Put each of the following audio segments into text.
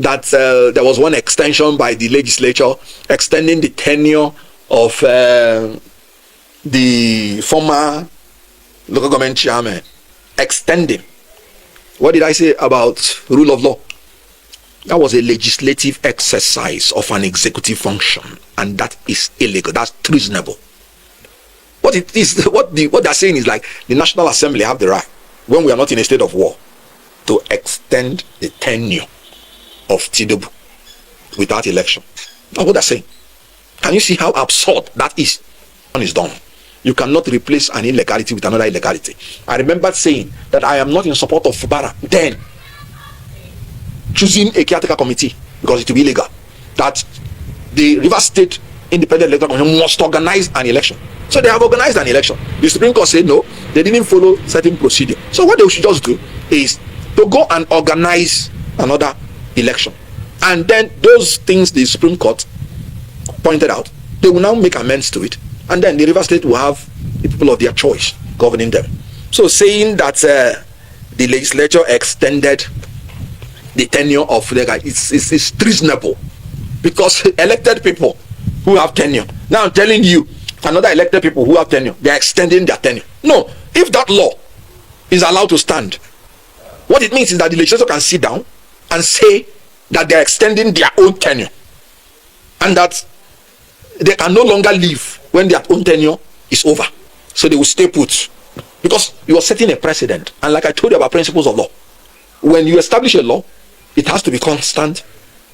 that there was one extension by the legislature extending the tenure of the former local government chairman. Extending. What did I say about rule of law? That was a legislative exercise of an executive function, and that is illegal. That's treasonable. What it is, what they're saying is like the National Assembly have the right, when we are not in a state of war, to extend the tenure of Tinubu without election. That's what they're saying. Can you see how absurd that is? One is done. You cannot replace an illegality with another illegality. I remember saying that I am not in support of Fubara then choosing a caretaker committee because it will be illegal. That the Rivers State Independent Electoral Commission must organize an election. So they have organized an election. The Supreme Court said no, they didn't follow certain procedure. So what they should just do is to go and organize another election. And then those things the Supreme Court pointed out, they will now make amends to it. And then the Rivers State will have the people of their choice governing them. So saying that the legislature extended the tenure of the guy, it's treasonable, because elected people who have tenure, now I'm telling you, another elected people who have tenure, they're extending their tenure. No, if that law is allowed to stand, what it means is that the legislature can sit down and say that they're extending their own tenure, and that they can no longer leave when their own tenure is over. So they will stay put, because you are setting a precedent. And like I told you about principles of law, when you establish a law, it has to be constant,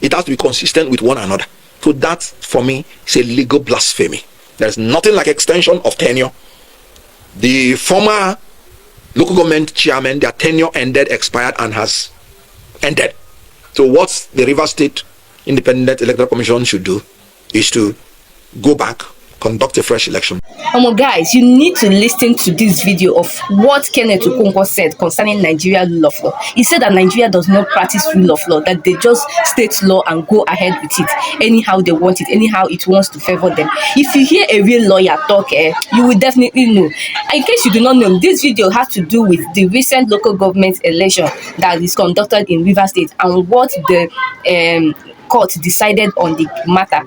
it has to be consistent with one another. So that, for me, is a legal blasphemy. There's nothing like extension of tenure. The former local government chairman, their tenure ended, expired, and has ended. So what the Rivers State Independent Electoral Commission should do is to go back, conduct a fresh election. Guys, you need to listen to this video of what Kenneth Okonkwo said concerning Nigeria rule of law. He said that Nigeria does not practice rule of law, that they just state law and go ahead with it anyhow they want it, anyhow it wants to favor them. If you hear a real lawyer talk, you will definitely know. In case you do not know, this video has to do with the recent local government election that is conducted in Rivers State and what the court decided on the matter.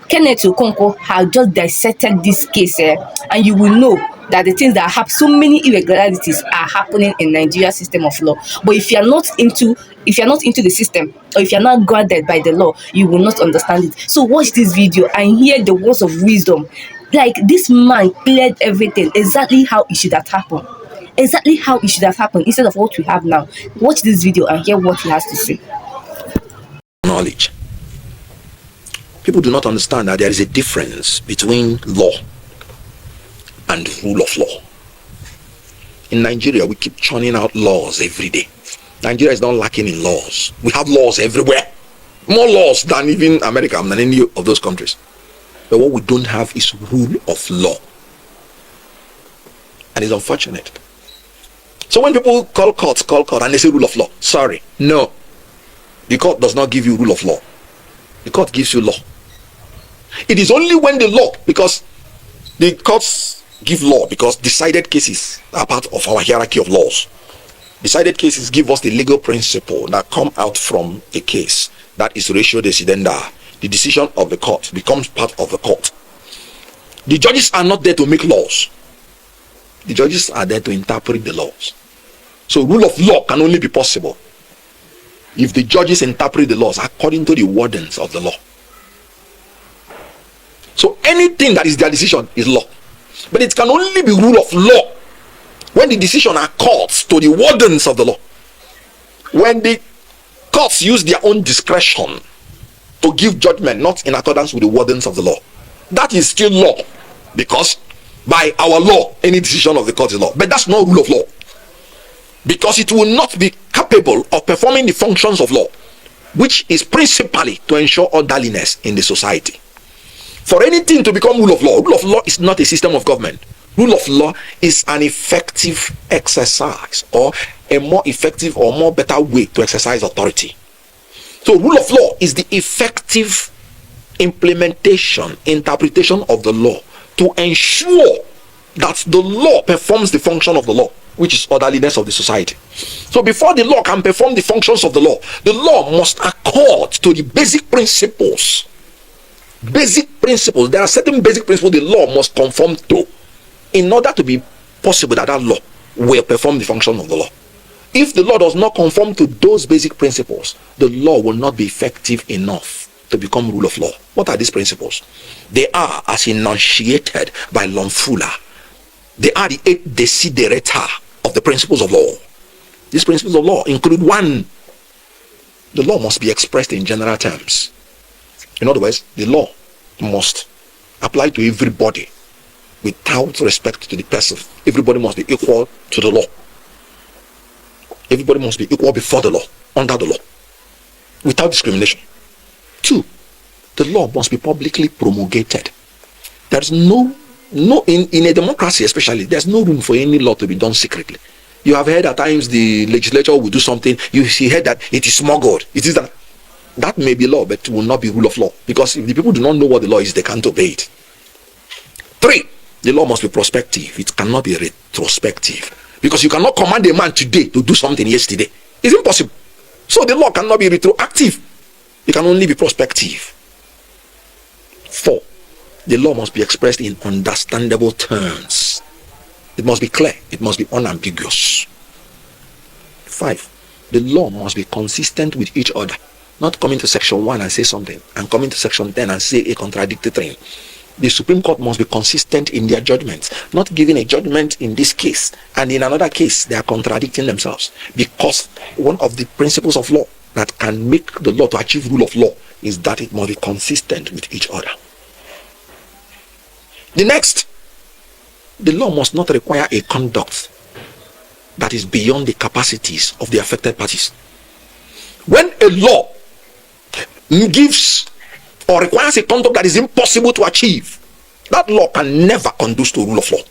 Kenneth Okonkwo has just dissected this case, and you will know that the things that happen, so many irregularities are happening in Nigeria's system of law. But if you are not into the system, or if you are not guarded by the law, you will not understand it. So watch this video and hear the words of wisdom. Like, this man cleared everything exactly how it should have happened. Exactly how it should have happened instead of what we have now. Watch this video and hear what he has to say. Knowledge. People do not understand that there is a difference between law and rule of law. In Nigeria, we keep churning out laws every day. Nigeria is not lacking in laws. We have laws everywhere. More laws than even America, than any of those countries. But what we don't have is rule of law. And it's unfortunate. So when people call court, and they say rule of law, sorry, no. The court does not give you rule of law. The court gives you law. It is only when the law, because the courts give law because decided cases are part of our hierarchy of laws. Decided cases give us the legal principle that come out from a case. That is ratio decidenda. The decision of the court becomes part of the court. The judges are not there to make laws. The judges are there to interpret the laws. So rule of law can only be possible if the judges interpret the laws according to the wordings of the law. So anything that is their decision is law. But it can only be rule of law when the decision accords to the wordings of the law. When the courts use their own discretion to give judgment not in accordance with the wordings of the law, that is still law, because by our law any decision of the court is law. But that's not rule of law, because it will not be capable of performing the functions of law, which is principally to ensure orderliness in the society. For anything to become rule of law is not a system of government. Rule of law is an effective exercise, or a more effective or more better way to exercise authority. So rule of law is the effective implementation, interpretation of the law to ensure that the law performs the function of the law which is orderliness of the society. So before the law can perform the functions of the law must accord to the basic principles. Basic principles. There are certain basic principles the law must conform to in order to be possible that that law will perform the function of the law. If the law does not conform to those basic principles, the law will not be effective enough to become rule of law. What are these principles? They are as enunciated by Longfuller. They are the 8 desiderata of the principles of law. These principles of law include: 1, the law must be expressed in general terms. In other words, the law must apply to everybody without respect to the person. Everybody must be equal to the law. Everybody must be equal before the law, under the law, without discrimination. 2, the law must be publicly promulgated. There's no in a democracy especially, there's no room for any law to be done secretly. You have heard at times the legislature will do something, you heard that it is smuggled. It is that may be law, but it will not be rule of law, because if the people do not know what the law is, they can't obey it. 3, the law must be prospective. It cannot be retrospective, because you cannot command a man today to do something yesterday. It's impossible. So the law cannot be retroactive. It can only be prospective. 4, the law must be expressed in understandable terms. It must be clear. It must be unambiguous. 5, the law must be consistent with each other. Not coming to section 1 and say something, and coming to section 10 and say a contradictory thing. The Supreme Court must be consistent in their judgments, not giving a judgment in this case and in another case they are contradicting themselves, because one of the principles of law that can make the law to achieve rule of law is that it must be consistent with each other. The next, the law must not require a conduct that is beyond the capacities of the affected parties. When a law gives or requires a conduct that is impossible to achieve, that law can never conduce to rule of law,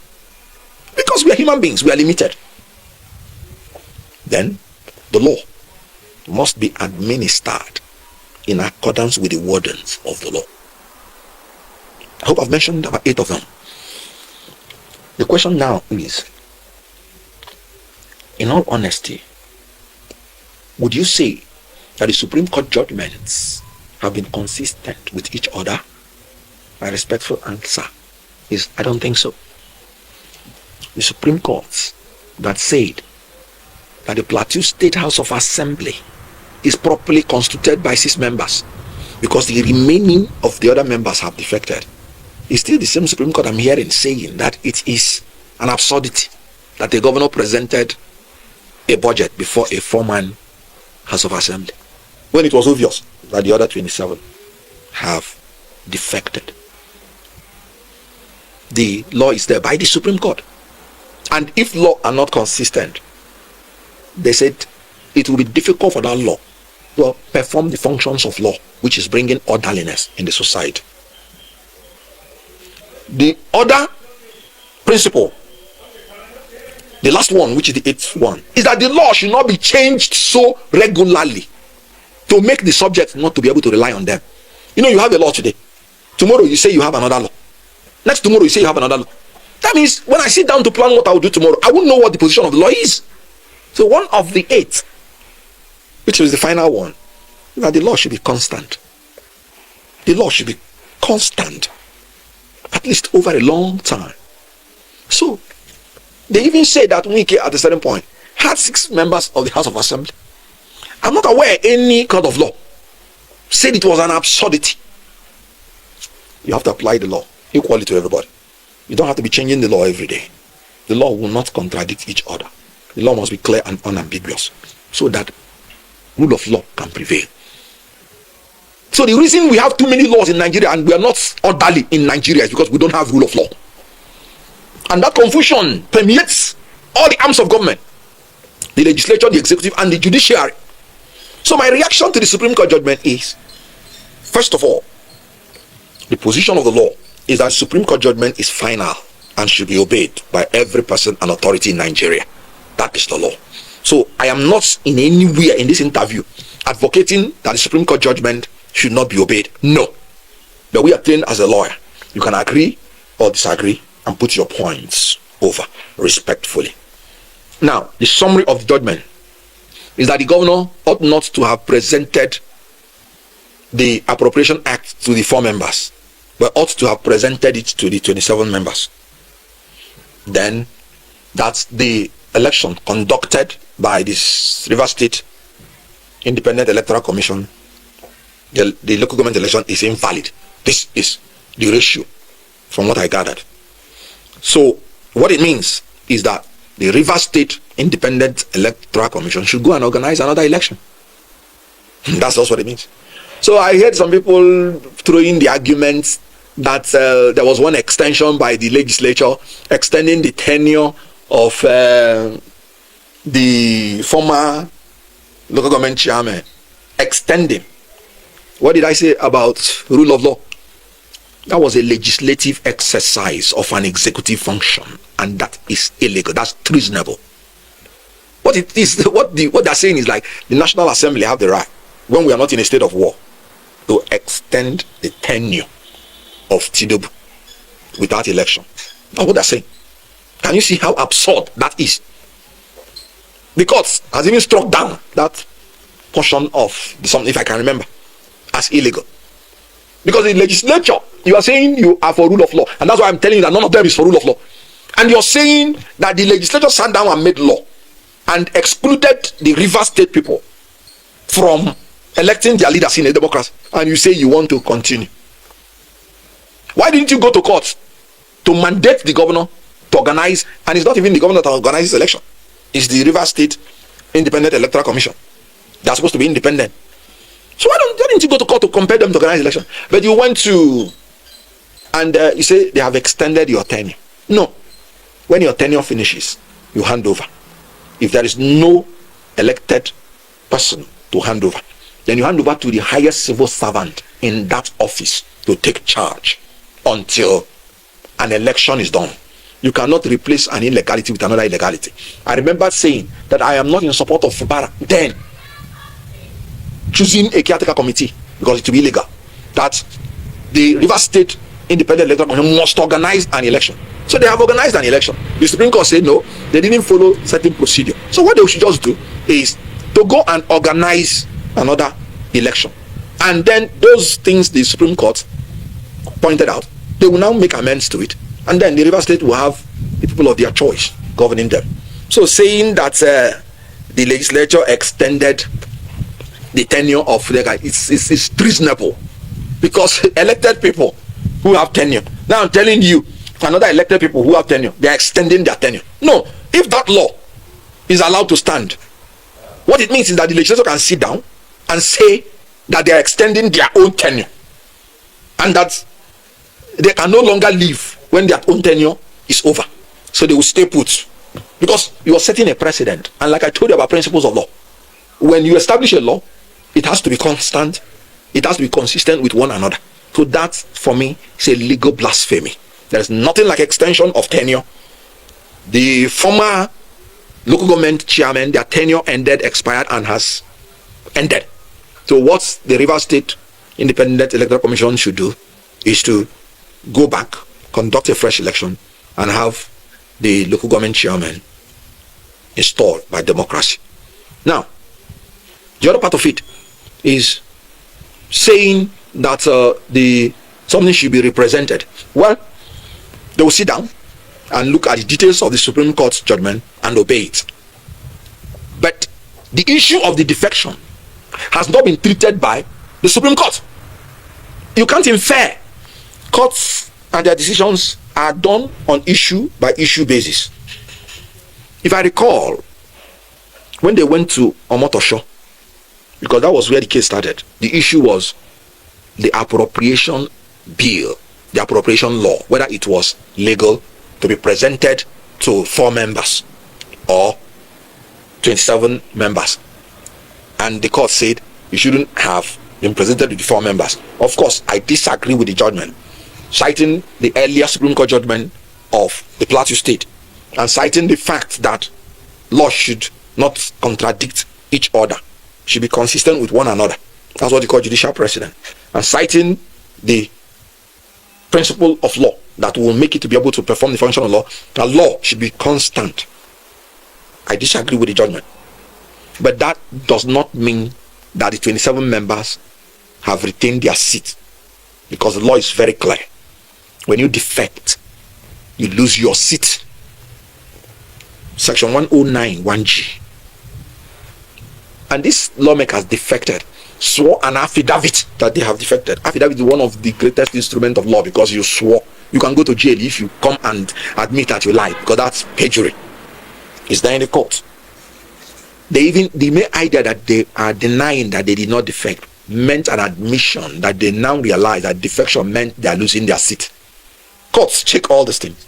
because we are human beings, we are limited. Then the law must be administered in accordance with the wordings of the law. I hope I've mentioned about 8 of them. The question now is, in all honesty, would you say that the Supreme Court judgments have been consistent with each other? My respectful answer is, I don't think so. The Supreme Court that said that the Plateau State House of Assembly is properly constituted by 6 members because the remaining of the other members have defected, it's still the same Supreme Court I'm hearing saying that it is an absurdity that the governor presented a budget before a 4-man House of Assembly, when it was obvious that the other 27 have defected. The law is there by the Supreme Court, and if law are not consistent, they said it will be difficult for that law to perform the functions of law, which is bringing orderliness in the society. The other principle, the last one, which is the 8th one, is that the law should not be changed so regularly to make the subject not to be able to rely on them. You know, you have a law today. Tomorrow you say you have another law. Next tomorrow you say you have another law. That means when I sit down to plan what I will do tomorrow, I won't know what the position of the law is. So one of the 8, which is the final one, is that the law should be constant. The law should be constant, at least over a long time. So they even say that Wike at a certain point had 6 members of the House of Assembly. I'm not aware any court of law said it was an absurdity. You have to apply the law equally to everybody. You don't have to be changing the law every day. The law will not contradict each other. The law must be clear and unambiguous so that rule of law can prevail. So the reason we have too many laws in Nigeria and we are not orderly in Nigeria is because we don't have rule of law. And that confusion permeates all the arms of government, the legislature, the executive, and the judiciary. So my reaction to the Supreme Court judgment is, first of all, the position of the law is that Supreme Court judgment is final and should be obeyed by every person and authority in Nigeria. That is the law. So I am not in anywhere in this interview advocating that the Supreme Court judgment should not be obeyed. No. But we are trained as a lawyer. You can agree or disagree and put your points over respectfully. Now, the summary of the judgment is that the governor ought not to have presented the Appropriation Act to the 4 members, but ought to have presented it to the 27 members. Then, that's the election conducted by this River State Independent Electoral Commission. The local government election is invalid. This is the ratio from what I gathered. So, what it means is that the River State Independent Electoral Commission should go and organize another election. That's also what it means. So I heard some people throwing the argument that there was one extension by the legislature extending the tenure of the former local government chairman. Extending. What did I say about rule of law? That was a legislative exercise of an executive function, and that is illegal. That's treasonable. What it is, what they're saying is like the National Assembly have the right, when we are not in a state of war, to extend the tenure of Tinubu without election. That's what they're saying. Can you see how absurd that is? The courts has even struck down that portion of the something, if I can remember, as illegal. Because the legislature, you are saying you are for rule of law, and that's why I'm telling you that none of them is for rule of law. And you're saying that the legislature sat down and made law and excluded the River State people from electing their leaders in a democracy, and you say you want to continue. Why didn't you go to court to mandate the governor to organize? And it's not even the governor that organizes election, it's the River State Independent Electoral Commission. They're supposed to be independent. So why didn't you go to court to compel them to organize election? But you went to, and you say they have extended your tenure. No. When your tenure finishes, you hand over. If there is no elected person to hand over, then you hand over to the highest civil servant in that office to take charge until an election is done. You cannot replace an illegality with another illegality. I remember saying that I am not in support of Fubara then choosing a caretaker committee because it will be illegal. That the River State Independent Electoral Commission must organize an election. So they have organized an election. The Supreme Court said no, they didn't follow certain procedure. So what they should just do is to go and organize another election. And then those things the Supreme Court pointed out, they will now make amends to it. And then the River State will have the people of their choice governing them. So saying that the legislature extended the tenure of the guy, it's treasonable, because elected people who have tenure, now I'm telling you, another elected people who have tenure, they are extending their tenure. No, if that law is allowed to stand, what it means is that the legislature can sit down and say that they are extending their own tenure, and that they can no longer leave when their own tenure is over. So they will stay put, because you are setting a precedent. And like I told you about principles of law, when you establish a law, it has to be constant, it has to be consistent with one another. So that, for me, is a legal blasphemy. There is nothing like extension of tenure. The former local government chairman, their tenure expired and has ended. So what the River State Independent Electoral Commission should do is to go back, conduct a fresh election, and have the local government chairman installed by democracy. Now, the other part of it is saying that something should be represented. Well, they will sit down and look at the details of the Supreme Court's judgment and obey it. But the issue of the defection has not been treated by the Supreme Court. You can't infer. Courts and their decisions are done on issue by issue basis. If I recall, when they went to Omotosho, because that was where the case started, the issue was the appropriation bill, the appropriation law, whether it was legal to be presented to 4 members or 27 members. And the court said you shouldn't have been presented to the 4 members. Of course, I disagree with the judgment, citing the earlier Supreme Court judgment of the Plateau State, and citing the fact that laws should not contradict each other, should be consistent with one another. That's what they call judicial precedent. And citing the principle of law that will make it to be able to perform the function of law, the law should be constant I disagree with the judgment. But that does not mean that the 27 members have retained their seat, because the law is very clear. When you defect, you lose your seat. Section 109 1G. And these lawmakers defected, swore an affidavit that they have defected. Affidavit is one of the greatest instruments of law, because you swore. You can go to jail if you come and admit that you lied, because that's perjury. It's there in the court. The mere idea that they are denying that they did not defect meant an admission that they now realize that defection meant they are losing their seat. Courts check all these things.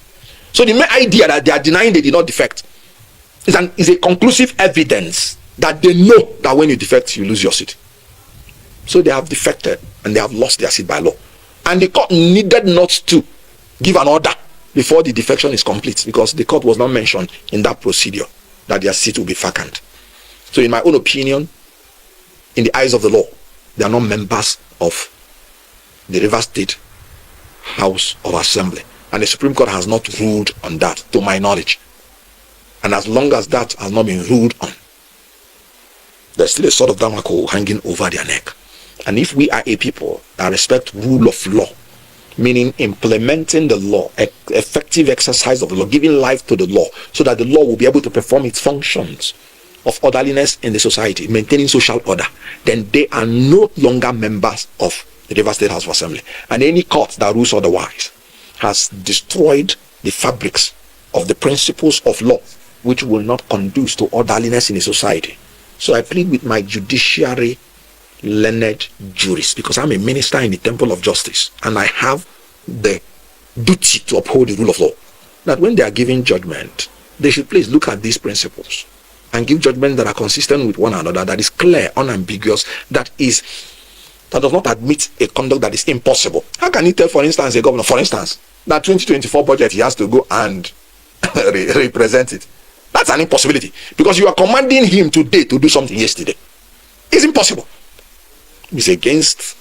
So the mere idea that they are denying they did not defect is a conclusive evidence that they know that when you defect, you lose your seat. So they have defected and they have lost their seat by law. And the court needed not to give an order before the defection is complete, because the court was not mentioned in that procedure that their seat will be vacant. So in my own opinion, in the eyes of the law, they are not members of the Rivers State House of Assembly. And the Supreme Court has not ruled on that, to my knowledge. And as long as that has not been ruled on, there's still a sort of damako hanging over their neck. And if we are a people that respect rule of law, meaning implementing the law, effective exercise of the law, giving life to the law, so that the law will be able to perform its functions of orderliness in the society, maintaining social order, then they are no longer members of the Rivers State House of Assembly. And any court that rules otherwise has destroyed the fabrics of the principles of law, which will not conduce to orderliness in a society. So I plead with my judiciary learned jurists, because I'm a minister in the temple of justice, and I have the duty to uphold the rule of law, that when they are giving judgment, they should please look at these principles and give judgment that are consistent with one another, that is clear, unambiguous, that does not admit a conduct that is impossible. How can you tell, for instance, a governor, for instance, that 2024 budget he has to go and represent it? That's an impossibility, because you are commanding him today to do something yesterday. It's impossible. It's against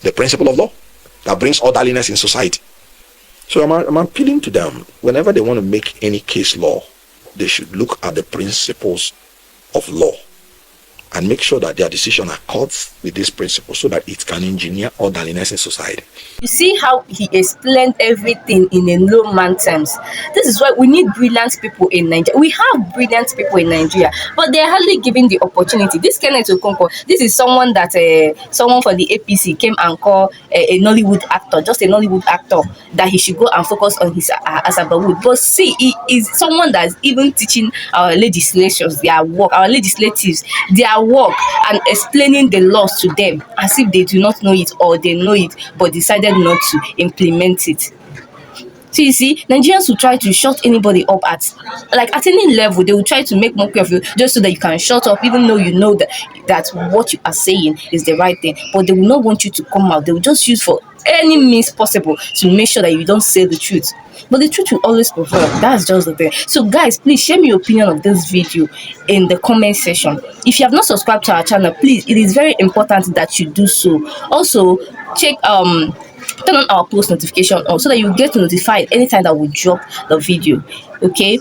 the principle of law that brings orderliness in society. So I'm appealing to them, whenever they want to make any case law, they should look at the principles of law and make sure that their decision accords with these principles, so that it can engineer orderliness in society. You see how he explained everything in a layman terms. This is why we need brilliant people in Nigeria. We have brilliant people in Nigeria, but they're hardly given the opportunity. This Kenneth Okonkwo, this is someone that someone for the APC came and called a Nollywood actor, just a Nollywood actor, that he should go and focus on his Asabawood. But see, he is someone that's even teaching our legislations their work, our legislatives their work, and explaining the laws to them as if they do not know it, or they know it but decided not to implement it. So you see, Nigerians will try to shut anybody up at any level. They will try to make mockery of you just so that you can shut up, even though you know that what you are saying is the right thing. But they will not want you to come out. They will just use for any means possible to make sure that you don't say the truth. But the truth will always prevail. That's just the thing. So guys, please share me your opinion of this video in the comment section. If you have not subscribed to our channel, please, it is very important that you do so. Also, check turn on our post notification on, so that you get notified anytime that we drop the video. Okay,